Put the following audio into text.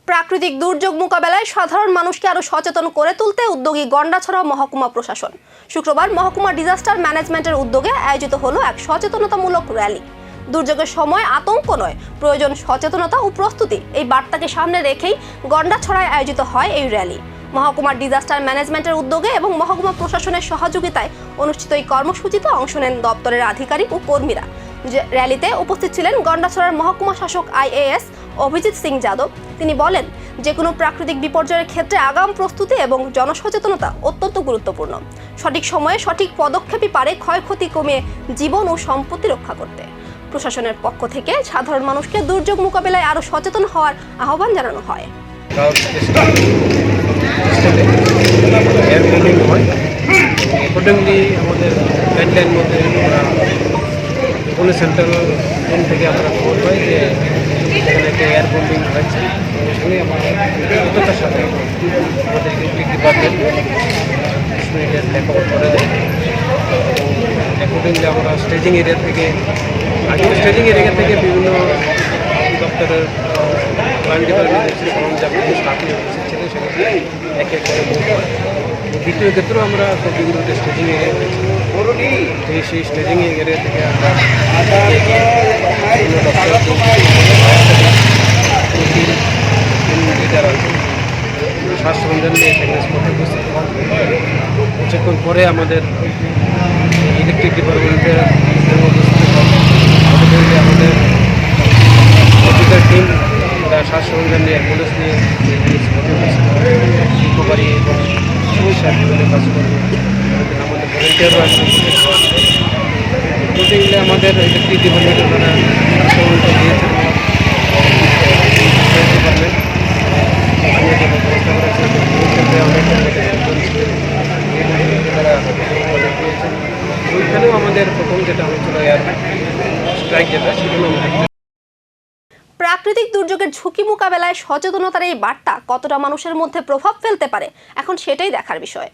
প্রাকৃতিক দুর্যোগ মোকাবেলায় সাধারণ মানুষকে আরো সচেতন করে তুলতে উদ্যোগী গন্ডাছড়া মহকুমা প্রশাসন। শুক্রবার মহকুমা ডিজাস্টার ম্যানেজমেন্টের উদ্যোগে আয়োজিত হলো এক সচেতনতামূলক র্যালি। দুর্যোগের সময় আতঙ্ক নয়, প্রয়োজন সচেতনতা ও প্রস্তুতি, এই বার্তাকে সামনে রেখেই গন্ডাছড়ায় আয়োজিত হয় এই র্যালি। মহকুমা ডিজাস্টার ম্যানেজমেন্টের উদ্যোগে এবং মহকুমা প্রশাসনের সহযোগিতায় অনুষ্ঠিত এই কর্মসূচিতে অংশ নেন দপ্তরের আধিকারিক ও কর্মীরা। র্যালিতে উপস্থিত ছিলেন গন্ডাছড়ার মহকুমা শাসক IAS অভিজিৎ সিং যাদব। তিনি বলেন, যে কোনো প্রাকৃতিক বিপর্যয়ের ক্ষেত্রে আগাম প্রস্তুতি এবং জনসচেতনতা অত্যন্ত গুরুত্বপূর্ণ। সঠিক সময়ে সঠিক পদক্ষেপই পারে ক্ষয়ক্ষতি কমিয়ে জীবন ও সম্পত্তি রক্ষা করতে। প্রশাসনের পক্ষ থেকে সাধারণ মানুষকে দুর্যোগ মোকাবিলায় আরো সচেতন হওয়ার আহ্বান জানানো হয়। আমাদের গাইডলাইন মধ্যে পুনে সেন্ট্রাল জোন থেকে আমরা খবর পাই যে এখানে একটা এয়ার বোম্বিং হয়েছে। সঙ্গে আমাদের দ্রুততার সাথে আমাদের ইলেকট্রিক ডিপার্টমেন্ট লেখাপড় করে দেয়। অ্যাকর্ডিংলি আমরা স্টেজিং এরিয়া থেকে বিভিন্ন দপ্তরের প্ল্যান ডিপার্টমেন্ট সরঞ্জাম স্টাফি এসেছিলেন, সেখানে এক এক করে মুভ করে। দ্বিতীয় ক্ষেত্রেও আমরা বিভিন্ন স্টেজিং এরিয়া হয়েছি, সেই স্টেজিং এরিয়া থেকে আমরা বিভিন্ন দপ্তর লিডার আছে শ্বাস সরঞ্জাম নিয়ে সেখানে স্পটে উপস্থিত হন। কিছুক্ষণ পরে আমাদের ইলেকট্রিক ডিপার্টমেন্টের উপস্থিত হন। আমাদের অফিসার টিম শ্বাস সরঞ্জাম নিয়ে পুলিশ নিয়ে রিকভারি এবং সুইসাইড কাজ করবে। আমাদের ভলেন্টিয়ারও আছে। টোটালি আমাদের ইলেকট্রিক ডিপার্টমেন্টের দ্বারা শ্বাস সরঞ্জাম দিয়েছেন ডিপার্টমেন্ট। ওইখানেও আমাদের প্রথম যেটা হয়েছিল এয়ার স্ট্রাইক, যেটা সেখানে প্রাকৃতিক দুর্যোগের ঝুঁকি মোকাবেলায় সচেতনতার এই বার্তা কতটা মানুষের মধ্যে প্রভাব ফেলতে পারে, এখন সেটাই দেখার বিষয়।